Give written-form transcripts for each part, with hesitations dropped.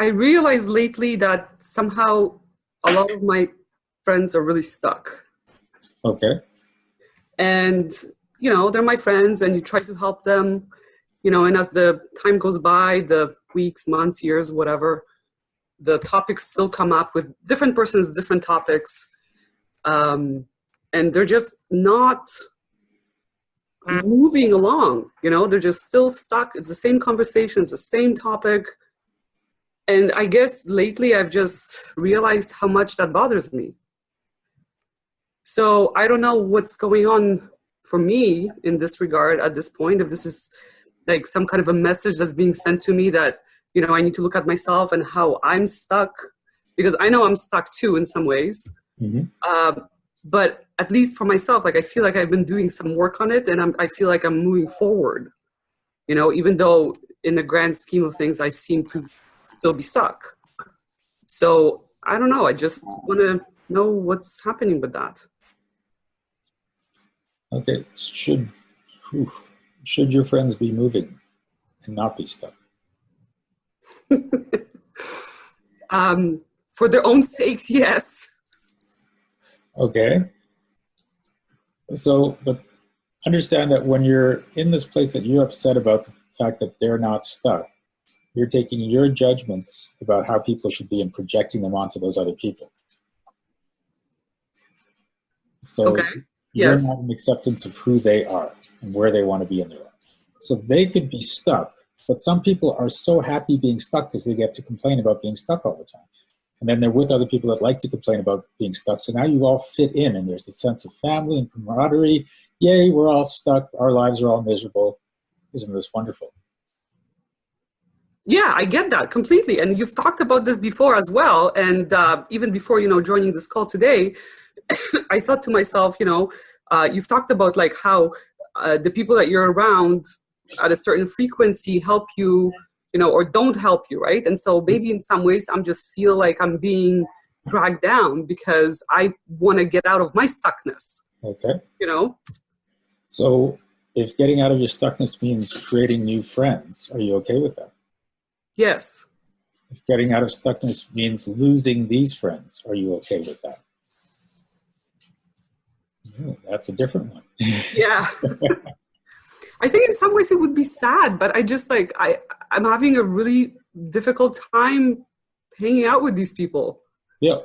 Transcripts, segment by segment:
I realized lately that somehow a lot of my friends are really stuck. Okay. And, they're my friends and you try to help them, and as the time goes by, the weeks, months, years, whatever, the topics still come up with different persons, different topics. And they're just not moving along, they're just still stuck. It's the same conversations, the same topic. And I guess lately I've just realized how much that bothers me. So I don't know what's going on for me in this regard at this point, if this is like some kind of a message that's being sent to me that, I need to look at myself and how I'm stuck, because I know I'm stuck too in some ways. Mm-hmm. But at least for myself, like I feel like I've been doing some work on it, and I feel like I'm moving forward, even though in the grand scheme of things, I seem to still be stuck. So I don't know. I just want to know what's happening with that. Okay. Should your friends be moving and not be stuck? For their own sakes, yes. Okay. So, but understand that when you're in this place that you're upset about the fact that they're not stuck, you're taking your judgments about how people should be and projecting them onto those other people. So okay. You're Yes. not in acceptance of who they are and where they want to be in their lives. So they could be stuck, but some people are so happy being stuck because they get to complain about being stuck all the time. And then they're with other people that like to complain about being stuck. So now you all fit in, and there's a sense of family and camaraderie. Yay, we're all stuck. Our lives are all miserable. Isn't this wonderful? Yeah, I get that completely. And you've talked about this before as well. And even before, joining this call today, I thought to myself, you've talked about like how the people that you're around at a certain frequency help you, or don't help you, right? And so maybe in some ways I'm just feel like I'm being dragged down because I want to get out of my stuckness. Okay. So if getting out of your stuckness means creating new friends, are you okay with that? Yes. If getting out of stuckness means losing these friends, are you okay with that? Oh, that's a different one. Yeah. I think in some ways it would be sad, but I just I'm having a really difficult time hanging out with these people. Yeah.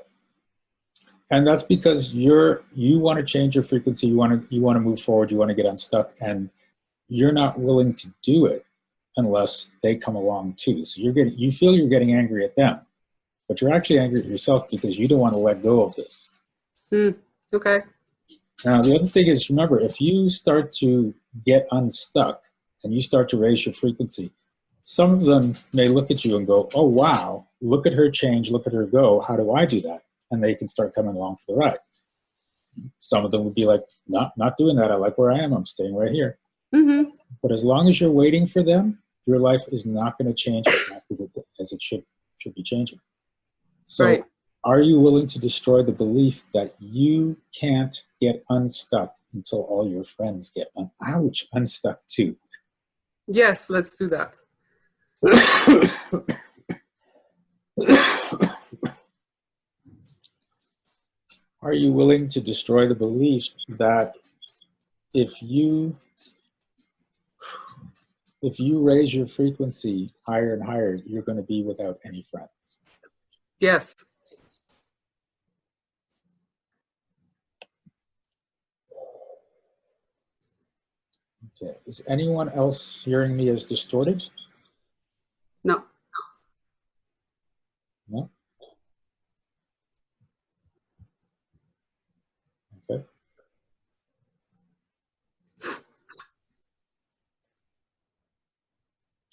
And that's because you want to change your frequency, you want to move forward, you want to get unstuck, and you're not willing to do it unless they come along too. So you feel you're getting angry at them, but you're actually angry at yourself because you don't want to let go of this. Okay. Now, the other thing is, remember, if you start to get unstuck and you start to raise your frequency, some of them may look at you and go, oh, wow, look at her change, look at her go. How do I do that? And they can start coming along for the ride. Some of them would be like, not doing that. I like where I am. I'm staying right here. Mm-hmm. But as long as you're waiting for them, your life is not going to change as it should be changing. So right. Are you willing to destroy the belief that you can't get unstuck until all your friends get unstuck too? Yes, let's do that. Are you willing to destroy the belief that if you raise your frequency higher and higher, you're going to be without any friends? Yes. Okay. Is anyone else hearing me as distorted? No. No? Okay.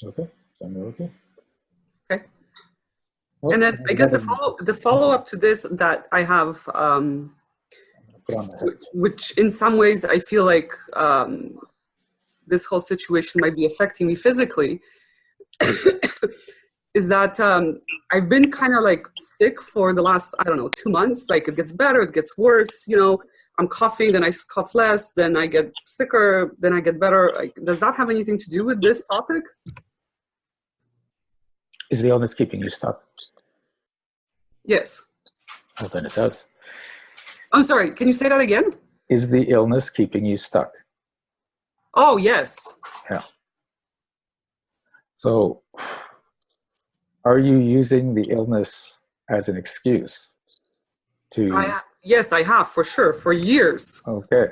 Okay. So I'm okay. Okay. Oh, and then I guess the follow up to this that I have, which in some ways I feel like this whole situation might be affecting me physically, is that I've been kind of like sick for the last, 2 months. Like it gets better, it gets worse. I'm coughing, then I cough less, then I get sicker, then I get better. Like, does that have anything to do with this topic? Is the illness keeping you stuck? Yes. Well, then it does. I'm sorry, can you say that again? Is the illness keeping you stuck? Oh, yes. Yeah. So are you using the illness as an excuse to... Yes, I have, for sure, for years. Okay.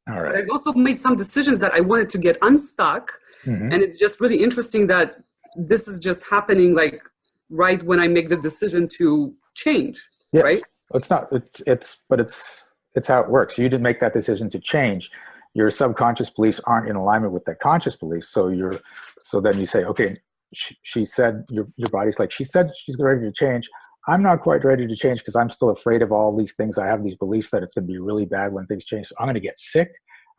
All But right. I've also made some decisions that I wanted to get unstuck. Mm-hmm. And it's just really interesting that this is just happening like right when I make the decision to change, Yes. right? It's not, it's how it works. You didn't make that decision to change. Your subconscious beliefs aren't in alignment with the conscious beliefs. So then you say, okay, she said, your body's like, she said she's ready to change. I'm not quite ready to change because I'm still afraid of all these things. I have these beliefs that it's going to be really bad when things change. So I'm going to get sick.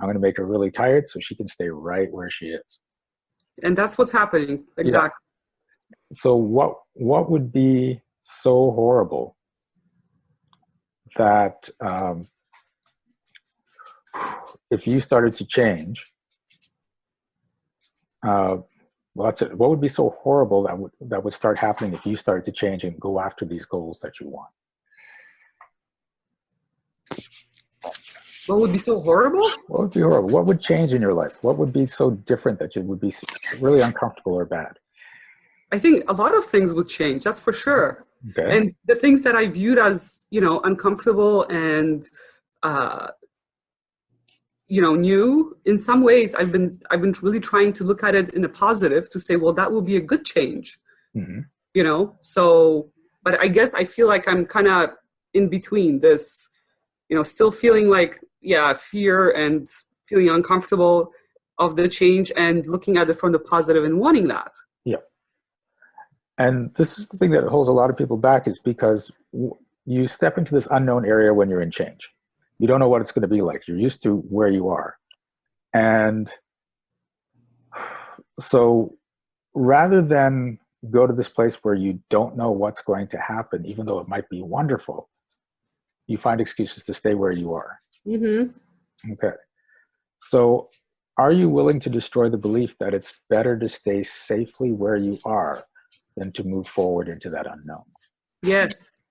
I'm going to make her really tired so she can stay right where she is. And that's what's happening. Exactly. Yeah. So what would be so horrible that if you started to change, what would be so horrible that would start happening if you started to change and go after these goals that you want? What would be so horrible? What would be horrible? What would change in your life? What would be so different that it would be really uncomfortable or bad? I think a lot of things would change, that's for sure. Okay. And the things that I viewed as, uncomfortable and, new, in some ways, I've been really trying to look at it in a positive to say, well, that will be a good change, Mm-hmm. So, but I guess I feel like I'm kind of in between this, still feeling like, fear and feeling uncomfortable of the change and looking at it from the positive and wanting that. Yeah. And this is the thing that holds a lot of people back, is because you step into this unknown area when you're in change. You don't know what it's going to be like. You're used to where you are. And so rather than go to this place where you don't know what's going to happen, even though it might be wonderful, you find excuses to stay where you are. Mm-hmm. Okay. So are you willing to destroy the belief that it's better to stay safely where you are than to move forward into that unknown? Yes.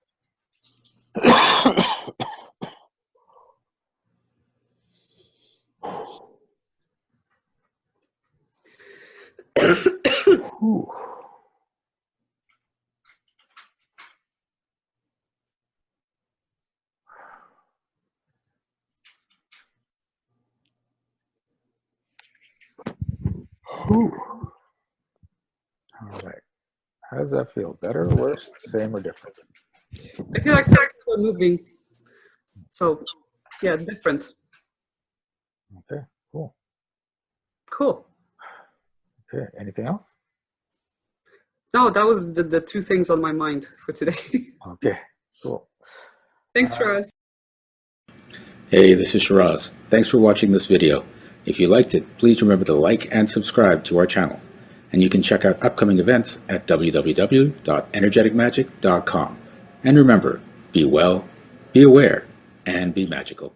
Ooh. Ooh. All right. How does that feel? Better or worse? Same or different? I feel like something's moving. So, yeah, different. Okay, cool. Cool. Okay, anything else? No, that was the two things on my mind for today. Okay, cool. Thanks, Shiraz. Hey, this is Shiraz. Thanks for watching this video. If you liked it, please remember to like and subscribe to our channel. And you can check out upcoming events at www.energeticmagic.com. And remember, be well, be aware, and be magical.